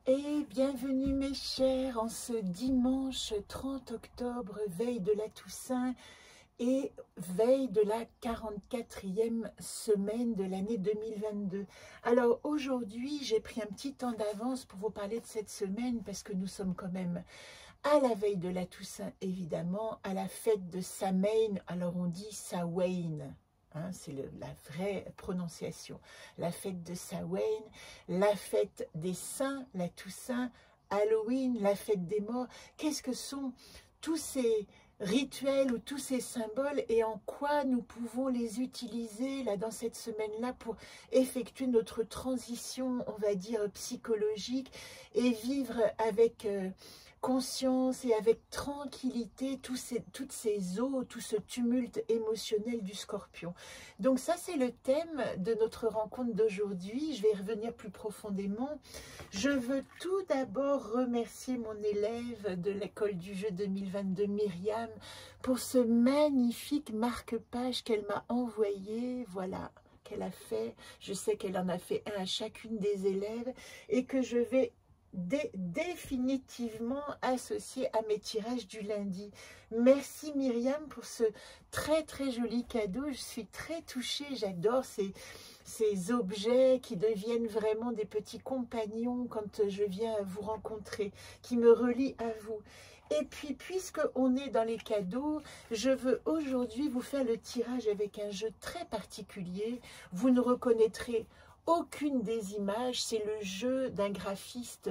Et bienvenue mes chers en ce dimanche 30 octobre, veille de la Toussaint et veille de la 44e semaine de l'année 2022. Alors aujourd'hui, j'ai pris un petit temps d'avance pour vous parler de cette semaine parce que nous sommes quand même à la veille de la Toussaint, évidemment, à la fête de Samhain. Alors on dit Samhain. Hein, c'est la vraie prononciation. La fête de Samhain, la fête des saints, la Toussaint, Halloween, la fête des morts. Qu'est-ce que sont tous ces rituels ou tous ces symboles et en quoi nous pouvons les utiliser là dans cette semaine-là pour effectuer notre transition, on va dire, psychologique et vivre avec conscience et avec tranquillité toutes ces eaux, tout ce tumulte émotionnel du Scorpion. Donc ça, c'est le thème de notre rencontre d'aujourd'hui. Je vais y revenir plus profondément. Je veux tout d'abord remercier mon élève de l'école du jeu 2022, Myriam, pour ce magnifique marque-page qu'elle m'a envoyé. Voilà, qu'elle a fait. Je sais qu'elle en a fait un à chacune des élèves et que je vais définitivement associé à mes tirages du lundi. Merci Myriam pour ce très très joli cadeau. Je suis très touchée, j'adore ces objets qui deviennent vraiment des petits compagnons quand je viens vous rencontrer, qui me relient à vous. Et puis, puisqu'on est dans les cadeaux, je veux aujourd'hui vous faire le tirage avec un jeu très particulier. Vous ne reconnaîtrez aucune des images, c'est le jeu d'un graphiste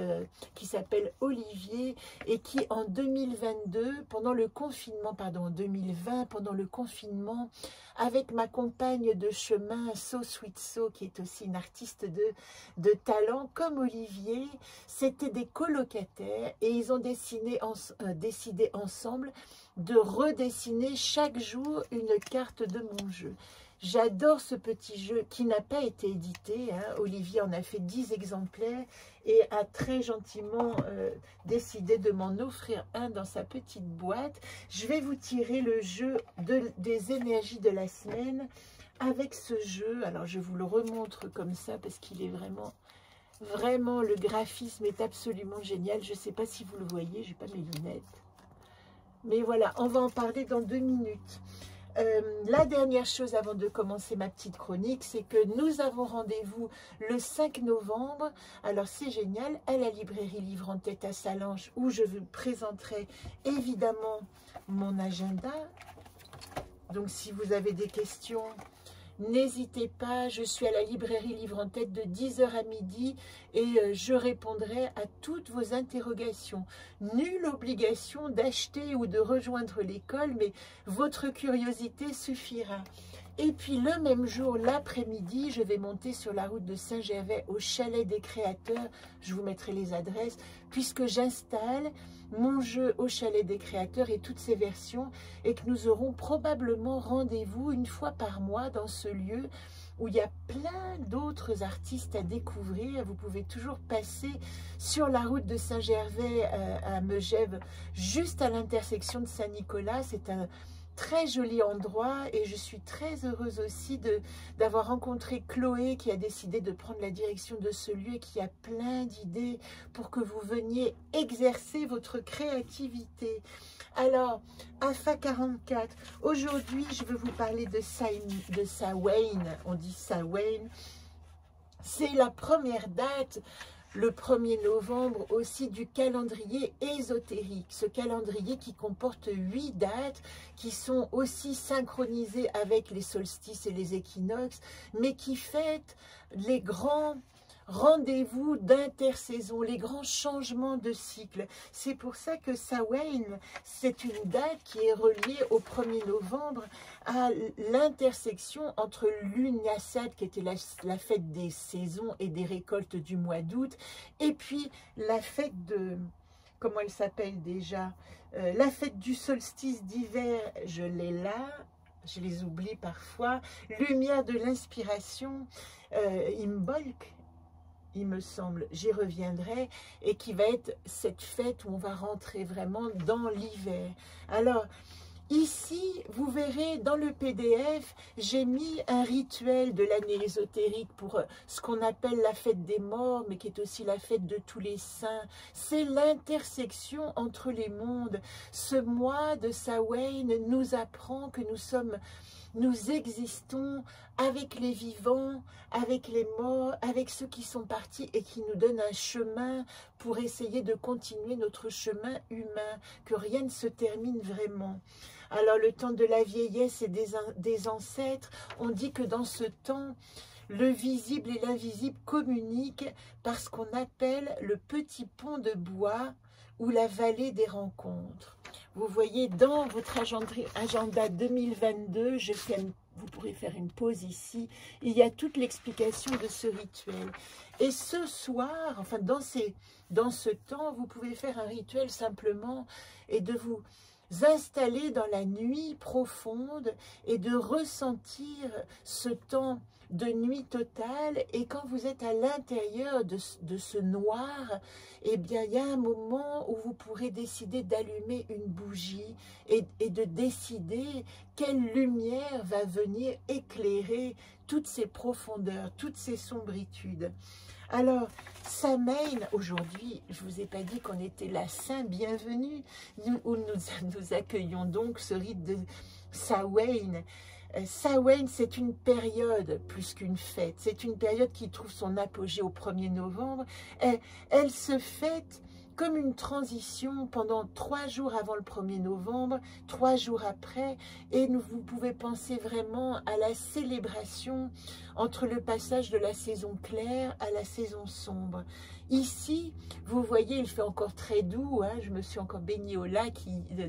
qui s'appelle Olivier et qui en 2022, pendant le confinement, pardon, en 2020, pendant le confinement, avec ma compagne de chemin, So Sweet So, qui est aussi une artiste de talent, comme Olivier, c'était des colocataires et ils ont décidé ensemble de redessiner chaque jour une carte de mon jeu. J'adore ce petit jeu qui n'a pas été édité. Hein. Olivier en a fait 10 exemplaires et a très gentiment décidé de m'en offrir un dans sa petite boîte. Je vais vous tirer le jeu des énergies de la semaine avec ce jeu. Alors, je vous le remontre comme ça parce qu'il est vraiment, le graphisme est absolument génial. Je ne sais pas si vous le voyez, je n'ai pas mes lunettes. Mais voilà, on va en parler dans 2 minutes. La dernière chose avant de commencer ma petite chronique, c'est que nous avons rendez-vous le 5 novembre. Alors c'est génial, à la librairie Livre en Tête à Sallanches, où je vous présenterai évidemment mon agenda. Donc si vous avez des questions, n'hésitez pas, je suis à la librairie Livre en Tête de 10h à midi et je répondrai à toutes vos interrogations. Nulle obligation d'acheter ou de rejoindre l'école, mais votre curiosité suffira. Et puis le même jour, l'après-midi, je vais monter sur la route de Saint-Gervais au chalet des créateurs. Je vous mettrai les adresses, puisque j'installe mon jeu au chalet des créateurs et toutes ses versions, et que nous aurons probablement rendez-vous une fois par mois dans ce lieu où il y a plein d'autres artistes à découvrir. Vous pouvez toujours passer sur la route de Saint-Gervais à Megève, juste à l'intersection de Saint-Nicolas. C'est un très joli endroit et je suis très heureuse aussi d'avoir rencontré Chloé qui a décidé de prendre la direction de ce lieu et qui a plein d'idées pour que vous veniez exercer votre créativité. Alors, AFA 44, aujourd'hui je veux vous parler de Samhain, on dit Samhain, c'est la première date, le 1er novembre aussi, du calendrier ésotérique. Ce calendrier qui comporte 8 dates qui sont aussi synchronisées avec les solstices et les équinoxes, mais qui fêtent les grands rendez-vous d'intersaison, les grands changements de cycle. C'est pour ça que Samhain, c'est une date qui est reliée au 1er novembre à l'intersection entre l'Unyasat, qui était la fête des saisons et des récoltes du mois d'août, et puis la fête de... Comment elle s'appelle déjà? La fête du solstice d'hiver, je l'ai là. Je les oublie parfois. Lumière de l'inspiration, Imbolc, il me semble, j'y reviendrai, et qui va être cette fête où on va rentrer vraiment dans l'hiver. Alors, Ici, vous verrez dans le PDF, j'ai mis un rituel de l'année ésotérique pour ce qu'on appelle la fête des morts, mais qui est aussi la fête de tous les saints. C'est l'intersection entre les mondes. Ce mois de Samhain nous apprend que nous existons avec les vivants, avec les morts, avec ceux qui sont partis et qui nous donnent un chemin pour essayer de continuer notre chemin humain, que rien ne se termine vraiment. Alors le temps de la vieillesse et des ancêtres, on dit que dans ce temps, le visible et l'invisible communiquent par ce qu'on appelle le petit pont de bois ou la vallée des rencontres. Vous voyez dans votre agenda 2022, vous pourrez faire une pause ici, il y a toute l'explication de ce rituel. Et ce soir, enfin dans ce temps, vous pouvez faire un rituel simplement et de vous installer dans la nuit profonde et de ressentir ce temps de nuit totale. Et quand vous êtes à l'intérieur de ce noir, eh bien il y a un moment où vous pourrez décider d'allumer une bougie et de décider quelle lumière va venir éclairer toutes ces profondeurs, toutes ces sombritudes. Alors, Samhain, aujourd'hui, je ne vous ai pas dit qu'on était la Saint Bienvenue, où nous accueillons donc ce rite de Samhain. Samhain, c'est une période plus qu'une fête, c'est une période qui trouve son apogée au 1er novembre. Elle se fête comme une transition pendant 3 jours avant le 1er novembre, 3 jours après, et vous pouvez penser vraiment à la célébration entre le passage de la saison claire à la saison sombre. Ici, vous voyez, il fait encore très doux, hein, je me suis encore baignée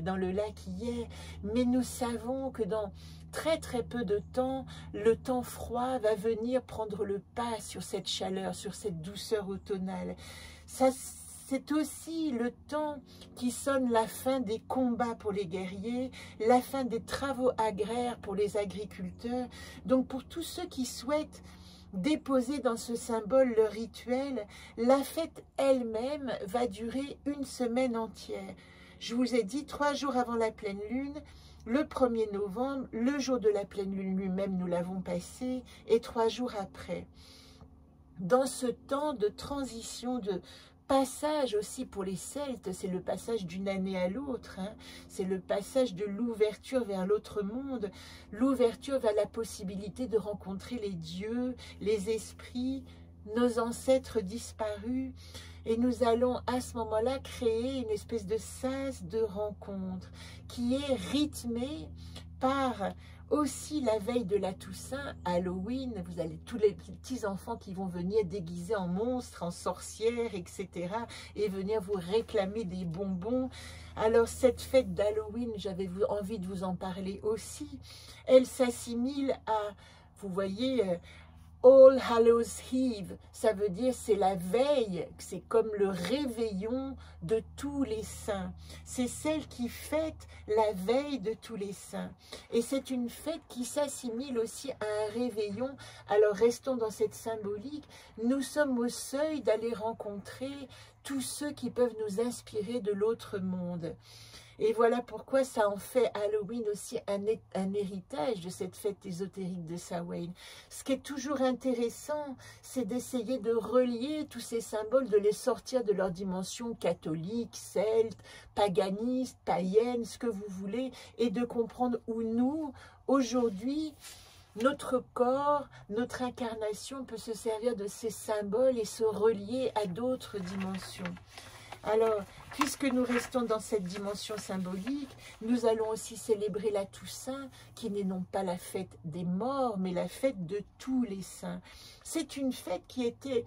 dans le lac hier, mais nous savons que dans très très peu de temps, le temps froid va venir prendre le pas sur cette chaleur, sur cette douceur automnale. C'est aussi le temps qui sonne la fin des combats pour les guerriers, la fin des travaux agraires pour les agriculteurs. Donc pour tous ceux qui souhaitent déposer dans ce symbole leur rituel, la fête elle-même va durer une semaine entière. Je vous ai dit 3 jours avant la pleine lune, le 1er novembre, le jour de la pleine lune lui-même, nous l'avons passé, et 3 jours après. Dans ce temps de transition, de passage aussi pour les Celtes, c'est le passage d'une année à l'autre, hein. C'est le passage de l'ouverture vers l'autre monde, l'ouverture vers la possibilité de rencontrer les dieux, les esprits, nos ancêtres disparus. Et nous allons à ce moment-là créer une espèce de sas de rencontre qui est rythmée par aussi la veille de la Toussaint, Halloween. Vous avez tous les petits enfants qui vont venir déguisés en monstres, en sorcières, etc. et venir vous réclamer des bonbons. Alors cette fête d'Halloween, j'avais envie de vous en parler aussi. Elle s'assimile à, vous voyez, All Hallows Eve, ça veut dire c'est la veille, c'est comme le réveillon de tous les saints. C'est celle qui fête la veille de tous les saints. Et c'est une fête qui s'assimile aussi à un réveillon. Alors restons dans cette symbolique. Nous sommes au seuil d'aller rencontrer tous ceux qui peuvent nous inspirer de l'autre monde. Et voilà pourquoi ça en fait Halloween aussi un héritage de cette fête ésotérique de Samhain. Ce qui est toujours intéressant, c'est d'essayer de relier tous ces symboles, de les sortir de leur dimension catholique, celte, paganiste, païenne, ce que vous voulez, et de comprendre où nous, aujourd'hui, notre corps, notre incarnation peut se servir de ces symboles et se relier à d'autres dimensions. Alors, puisque nous restons dans cette dimension symbolique, nous allons aussi célébrer la Toussaint, qui n'est non pas la fête des morts, mais la fête de tous les saints. C'est une fête qui était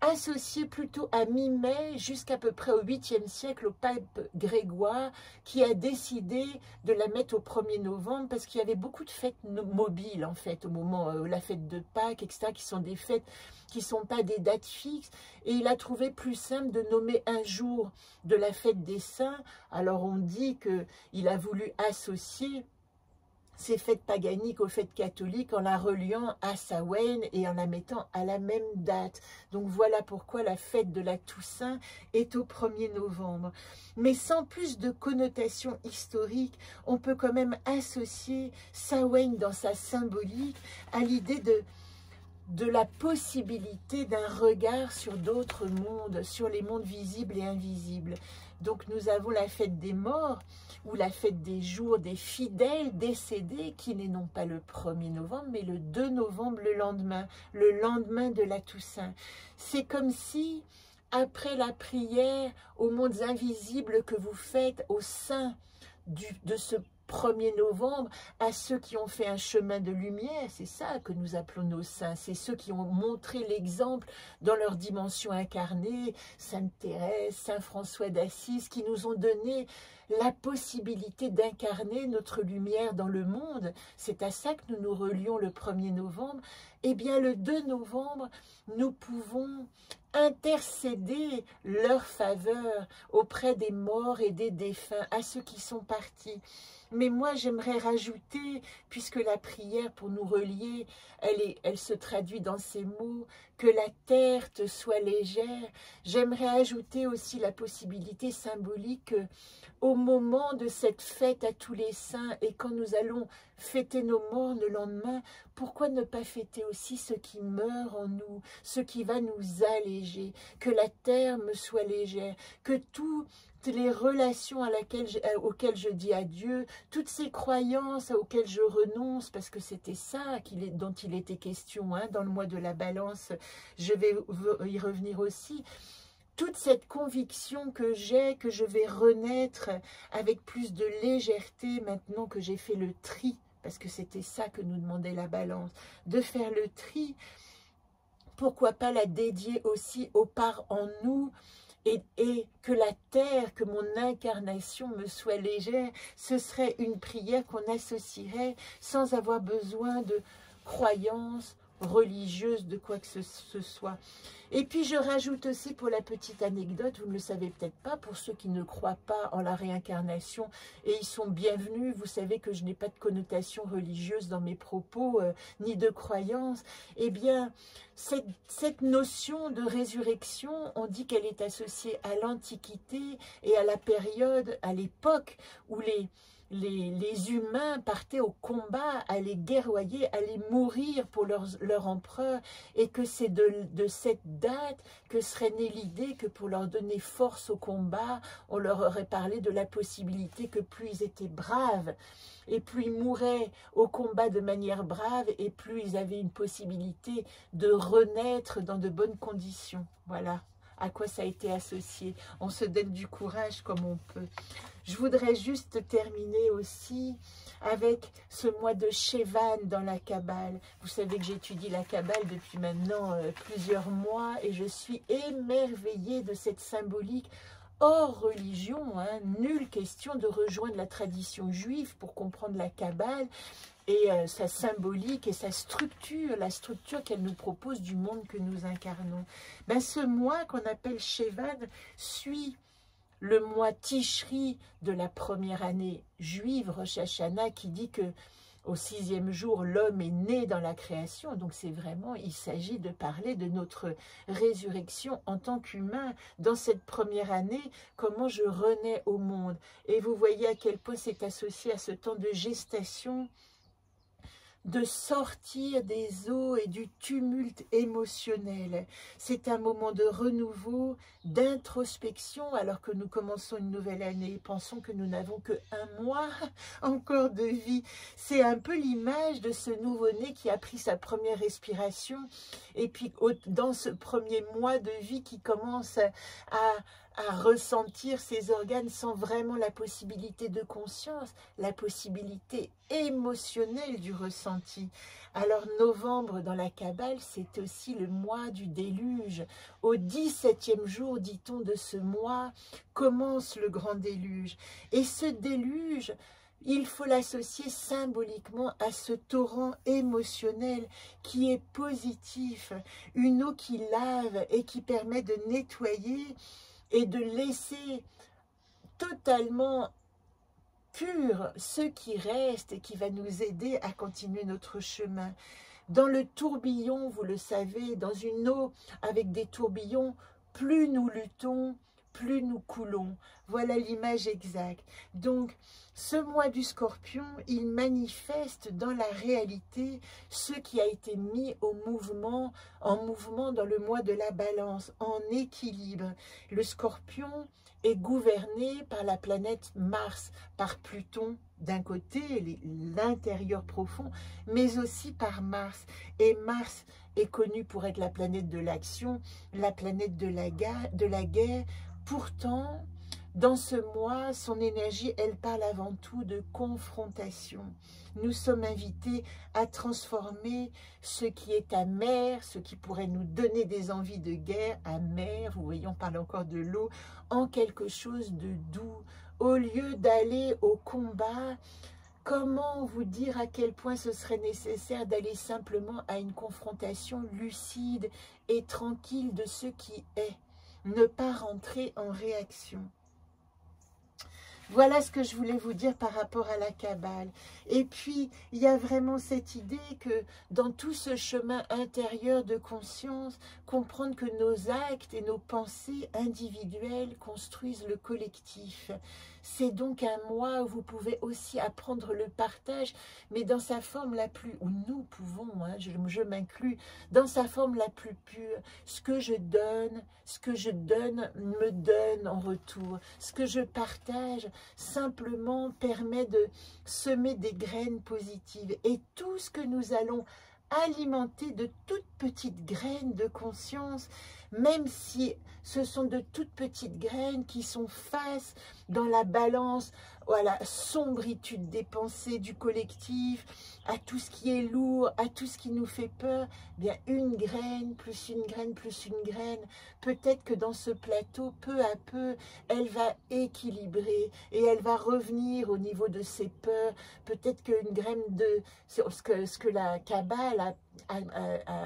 associée plutôt à mi-mai jusqu'à peu près au 8e siècle au pape Grégoire, qui a décidé de la mettre au 1er novembre parce qu'il y avait beaucoup de fêtes mobiles en fait au moment la fête de Pâques, etc., qui sont des fêtes qui ne sont pas des dates fixes, et il a trouvé plus simple de nommer un jour de la fête des saints. Alors on dit qu'il a voulu associer ces fêtes paganiques aux fêtes catholiques en la reliant à Samhain et en la mettant à la même date. Donc voilà pourquoi la fête de la Toussaint est au 1er novembre. Mais sans plus de connotation historique, on peut quand même associer Samhain dans sa symbolique à l'idée de la possibilité d'un regard sur d'autres mondes, sur les mondes visibles et invisibles. Donc nous avons la fête des morts, ou la fête des jours des fidèles décédés, qui n'est non pas le 1er novembre, mais le 2 novembre, le lendemain de la Toussaint. C'est comme si, après la prière aux mondes invisibles que vous faites au sein de ce 1er novembre, à ceux qui ont fait un chemin de lumière, c'est ça que nous appelons nos saints, c'est ceux qui ont montré l'exemple dans leur dimension incarnée, Sainte Thérèse, Saint François d'Assise, qui nous ont donné la possibilité d'incarner notre lumière dans le monde. C'est à ça que nous nous relions le 1er novembre. Eh bien, le 2 novembre, nous pouvons intercéder leur faveur auprès des morts et des défunts, à ceux qui sont partis. Mais moi, j'aimerais rajouter, puisque la prière pour nous relier, elle se traduit dans ces mots, que la terre te soit légère. J'aimerais ajouter aussi la possibilité symbolique que, au moment de cette fête à tous les saints, et quand nous allons fêter nos morts le lendemain, pourquoi ne pas fêter aussi ce qui meurt en nous, ce qui va nous alléger, que la terre me soit légère, que toutes les relations auxquelles je dis adieu, toutes ces croyances auxquelles je renonce, parce que c'était ça dont il était question dans le mois de la balance, je vais y revenir aussi, toute cette conviction que j'ai, que je vais renaître avec plus de légèreté maintenant que j'ai fait le tri, parce que c'était ça que nous demandait la balance, de faire le tri, pourquoi pas la dédier aussi aux parts en nous, et que la terre, que mon incarnation me soit légère, ce serait une prière qu'on associerait sans avoir besoin de croyances religieuses, de quoi que ce soit. Et puis je rajoute aussi, pour la petite anecdote, vous ne le savez peut-être pas, pour ceux qui ne croient pas en la réincarnation, et ils sont bienvenus, vous savez que je n'ai pas de connotation religieuse dans mes propos, ni de croyance, eh bien, cette notion de résurrection, on dit qu'elle est associée à l'Antiquité et à la période, à l'époque où les humains partaient au combat, allaient guerroyer, allaient mourir pour leur empereur, et que c'est de cette date que serait née l'idée que pour leur donner force au combat, on leur aurait parlé de la possibilité que plus ils étaient braves, et plus ils mouraient au combat de manière brave, et plus ils avaient une possibilité de renaître dans de bonnes conditions. Voilà à quoi ça a été associé. On se donne du courage comme on peut. Je voudrais juste terminer aussi avec ce mois de Shevan dans la Kabbale. Vous savez que j'étudie la Kabbale depuis maintenant plusieurs mois, et je suis émerveillée de cette symbolique hors religion. Nulle question de rejoindre la tradition juive pour comprendre la Kabbale et sa symbolique et sa structure, la structure qu'elle nous propose du monde que nous incarnons. Ben, ce mois qu'on appelle Shevan suit le mois Tishri de la première année juive, Rosh Hashanah, qui dit que au 6e jour, l'homme est né dans la création. Donc c'est vraiment, il s'agit de parler de notre résurrection en tant qu'humain. Dans cette première année, comment je renais au monde. Et vous voyez à quel point c'est associé à ce temps de gestation, de sortir des eaux et du tumulte émotionnel. C'est un moment de renouveau, d'introspection, alors que nous commençons une nouvelle année. Pensons que nous n'avons que 1 mois encore de vie. C'est un peu l'image de ce nouveau-né qui a pris sa première respiration, et puis dans ce premier mois de vie qui commence à ressentir ses organes sans vraiment la possibilité de conscience, la possibilité émotionnelle du ressenti. Alors novembre dans la Kabbale, c'est aussi le mois du déluge. Au 17e jour, dit-on, de ce mois, commence le grand déluge. Et ce déluge, il faut l'associer symboliquement à ce torrent émotionnel qui est positif, une eau qui lave et qui permet de nettoyer et de laisser totalement pur, ce qui reste et qui va nous aider à continuer notre chemin. Dans le tourbillon, vous le savez, dans une eau avec des tourbillons, plus nous luttons, plus nous coulons. Voilà l'image exacte. Donc, ce mois du Scorpion, il manifeste dans la réalité ce qui a été mis en mouvement dans le mois de la Balance, en équilibre. Le Scorpion est gouverné par la planète Mars, par Pluton d'un côté, l'intérieur profond, mais aussi par Mars. Et Mars est connu pour être la planète de l'action, la planète de la guerre. Pourtant, dans ce mois, son énergie, elle parle avant tout de confrontation. Nous sommes invités à transformer ce qui est amer, ce qui pourrait nous donner des envies de guerre, amer, vous voyez, on parle encore de l'eau, en quelque chose de doux. Au lieu d'aller au combat, comment vous dire à quel point ce serait nécessaire d'aller simplement à une confrontation lucide et tranquille de ce qui est, ne pas rentrer en réaction. Voilà ce que je voulais vous dire par rapport à la Kabbale. Et puis, il y a vraiment cette idée que dans tout ce chemin intérieur de conscience, comprendre que nos actes et nos pensées individuelles construisent le collectif. C'est donc un mois où vous pouvez aussi apprendre le partage, mais dans sa forme la plus, où nous pouvons, hein, je m'inclus, dans sa forme la plus pure. Ce que je donne me donne en retour. Ce que je partage simplement permet de semer des graines positives. Et tout ce que nous allons alimenter de toutes petites graines de conscience, même si ce sont de toutes petites graines qui sont face dans la balance à la sombritude des pensées du collectif, à tout ce qui est lourd, à tout ce qui nous fait peur, bien une graine, plus une graine, plus une graine, peut-être que dans ce plateau, peu à peu, elle va équilibrer et elle va revenir au niveau de ses peurs. Peut-être qu'une graine de ce que la Kabbale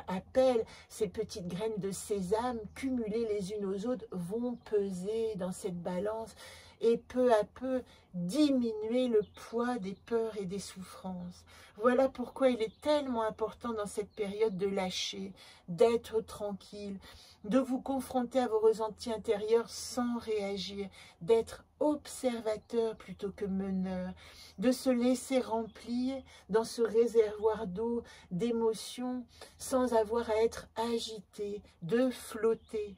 appelle ces petites graines de sésame, cumulées les unes aux autres, vont peser dans cette balance et peu à peu diminuer le poids des peurs et des souffrances. Voilà pourquoi il est tellement important dans cette période de lâcher, d'être tranquille, de vous confronter à vos ressentis intérieurs sans réagir, d'être observateur plutôt que meneur, de se laisser remplir dans ce réservoir d'eau, d'émotions, sans avoir à être agité, de flotter.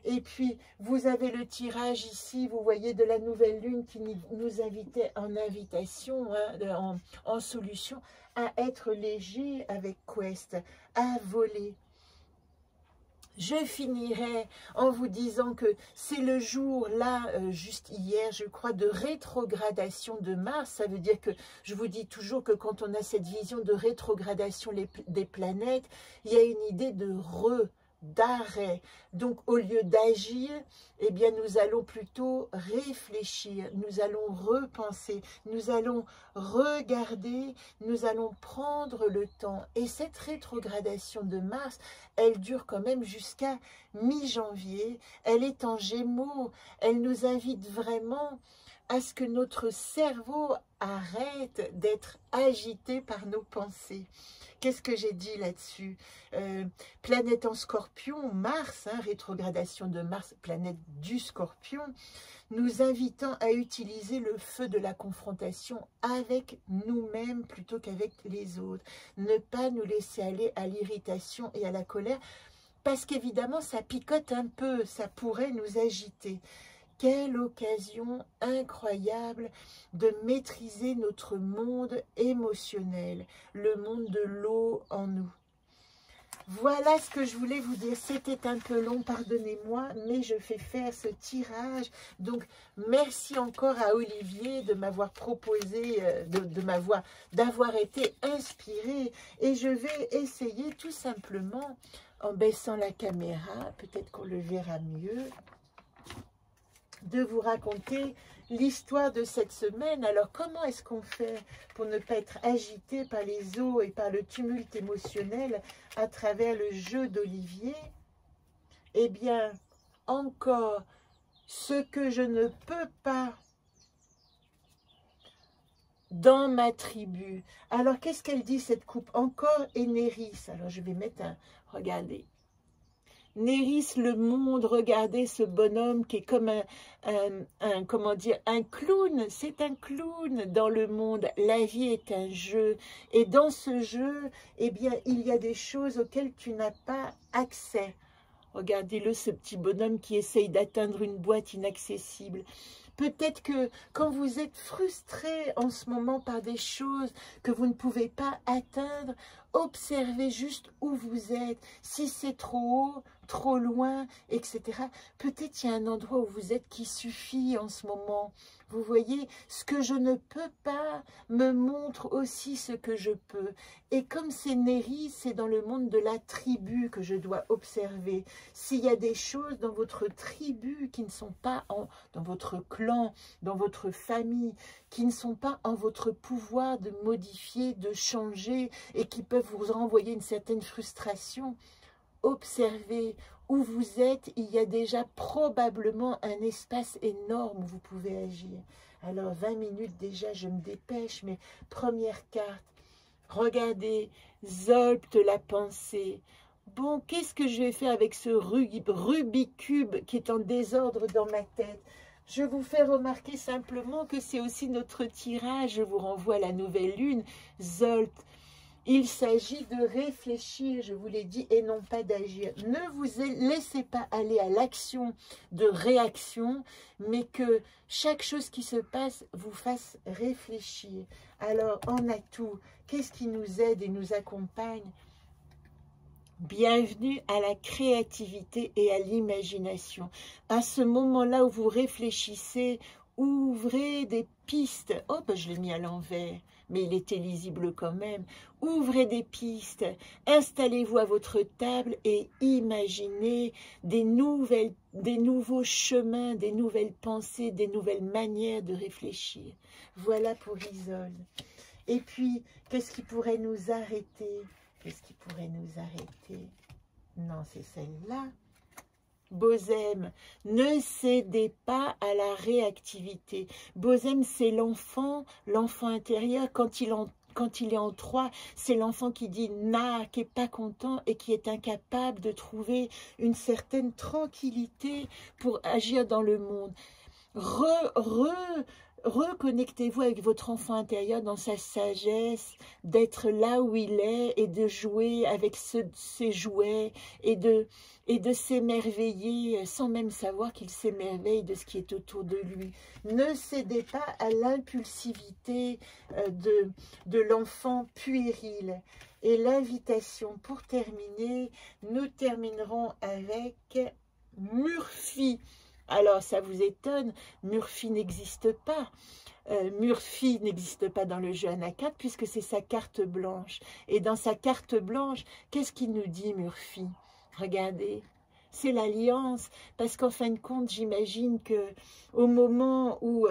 Et puis, vous avez le tirage ici, vous voyez, de la nouvelle lune qui nous invitait en invitation, hein, en solution, à être léger avec Quest, à voler. Je finirai en vous disant que c'est le jour, là, juste hier, je crois, de rétrogradation de Mars. Ça veut dire que, je vous dis toujours que quand on a cette vision de rétrogradation des planètes, il y a une idée d'arrêt. Donc, au lieu d'agir, eh bien, nous allons plutôt réfléchir, nous allons repenser, nous allons regarder, nous allons prendre le temps. Et cette rétrogradation de Mars, elle dure quand même jusqu'à mi-janvier. Elle est en Gémeaux. Elle nous invite vraiment à ce que notre cerveau arrête d'être agité par nos pensées. Qu'est-ce que j'ai dit là-dessus? Planète en Scorpion, Mars, hein, rétrogradation de Mars, planète du Scorpion, nous invitant à utiliser le feu de la confrontation avec nous-mêmes plutôt qu'avec les autres. Ne pas nous laisser aller à l'irritation et à la colère, parce qu'évidemment, ça picote un peu, ça pourrait nous agiter. Quelle occasion incroyable de maîtriser notre monde émotionnel, le monde de l'eau en nous. Voilà ce que je voulais vous dire. C'était un peu long, pardonnez-moi, mais je fais faire ce tirage. Donc, merci encore à Olivier de m'avoir proposé, d'avoir été inspiré. Et je vais essayer tout simplement, en baissant la caméra, peut-être qu'on le verra mieux, de vous raconter l'histoire de cette semaine. Alors, comment est-ce qu'on fait pour ne pas être agité par les eaux et par le tumulte émotionnel à travers le jeu d'Olivier? Eh bien, encore, ce que je ne peux pas dans ma tribu. Alors, qu'est-ce qu'elle dit, cette coupe? Encore et Néris. Alors, je vais mettre un... Regardez. Néris, le monde, regardez ce bonhomme qui est comme comment dire, un clown. C'est un clown dans le monde. La vie est un jeu. Et dans ce jeu, eh bien, il y a des choses auxquelles tu n'as pas accès. Regardez-le, ce petit bonhomme qui essaye d'atteindre une boîte inaccessible. Peut-être que quand vous êtes frustré en ce moment par des choses que vous ne pouvez pas atteindre, observez juste où vous êtes. Si c'est trop haut, trop loin, etc. Peut-être il y a un endroit où vous êtes qui suffit en ce moment. Vous voyez, ce que je ne peux pas me montre aussi ce que je peux. Et comme c'est Néris, c'est dans le monde de la tribu que je dois observer. S'il y a des choses dans votre tribu qui ne sont pas dans votre clan, dans votre famille, qui ne sont pas en votre pouvoir de modifier, de changer et qui peuvent vous renvoyer une certaine frustration, observez où vous êtes. Il y a déjà probablement un espace énorme où vous pouvez agir. Alors 20 minutes déjà, je me dépêche, mais première carte, regardez, Zolpt la pensée. Bon, qu'est-ce que je vais faire avec ce Rubik's Cube qui est en désordre dans ma tête? Je vous fais remarquer simplement que c'est aussi notre tirage. Je vous renvoie à la nouvelle lune, Zolpt. Il s'agit de réfléchir, je vous l'ai dit, et non pas d'agir. Ne vous laissez pas aller à l'action de réaction, mais que chaque chose qui se passe vous fasse réfléchir. Alors, en atout, qu'est-ce qui nous aide et nous accompagne? Bienvenue à la créativité et à l'imagination. À ce moment-là où vous réfléchissez, ouvrez des pistes. Oh, ben je l'ai mis à l'envers, mais il était lisible quand même. Ouvrez des pistes, installez-vous à votre table et imaginez des nouveaux chemins, des nouvelles pensées, des nouvelles manières de réfléchir. Voilà pour Isolde. Et puis, qu'est-ce qui pourrait nous arrêter? Qu'est-ce qui pourrait nous arrêter? Non, c'est celle-là. Bozem, ne cédez pas à la réactivité. Bozem, c'est l'enfant intérieur. Quand il est en 3, c'est l'enfant qui dit « na », qui n'est pas content et qui est incapable de trouver une certaine tranquillité pour agir dans le monde. Reconnectez-vous avec votre enfant intérieur dans sa sagesse, d'être là où il est et de jouer avec ses jouets et de s'émerveiller sans même savoir qu'il s'émerveille de ce qui est autour de lui. Ne cédez pas à l'impulsivité de l'enfant puéril. Et l'invitation pour terminer, nous terminerons avec Murphy. Alors, ça vous étonne, Murphy n'existe pas. Murphy n'existe pas dans le jeu Anakat puisque c'est sa carte blanche. Et dans sa carte blanche, qu'est-ce qu'il nous dit Murphy? Regardez, c'est l'alliance. Parce qu'en fin de compte, j'imagine que au moment où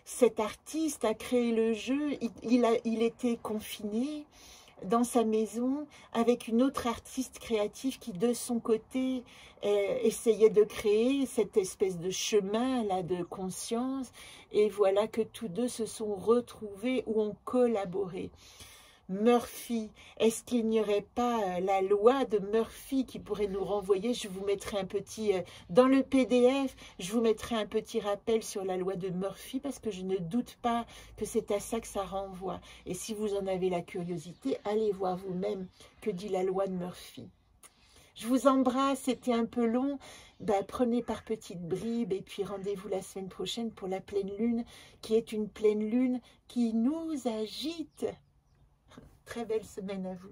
cet artiste a créé le jeu, il était confiné dans sa maison avec une autre artiste créative qui de son côté essayait de créer cette espèce de chemin là de conscience, et voilà que tous deux se sont retrouvés ou ont collaboré. Murphy, est-ce qu'il n'y aurait pas la loi de Murphy qui pourrait nous renvoyer? Je vous mettrai un petit, dans le PDF, je vous mettrai un petit rappel sur la loi de Murphy parce que je ne doute pas que c'est à ça que ça renvoie. Et si vous en avez la curiosité, allez voir vous-même que dit la loi de Murphy. Je vous embrasse, c'était un peu long, ben, prenez par petites bribes et puis rendez-vous la semaine prochaine pour la pleine lune qui est une pleine lune qui nous agite. Très belle semaine à vous.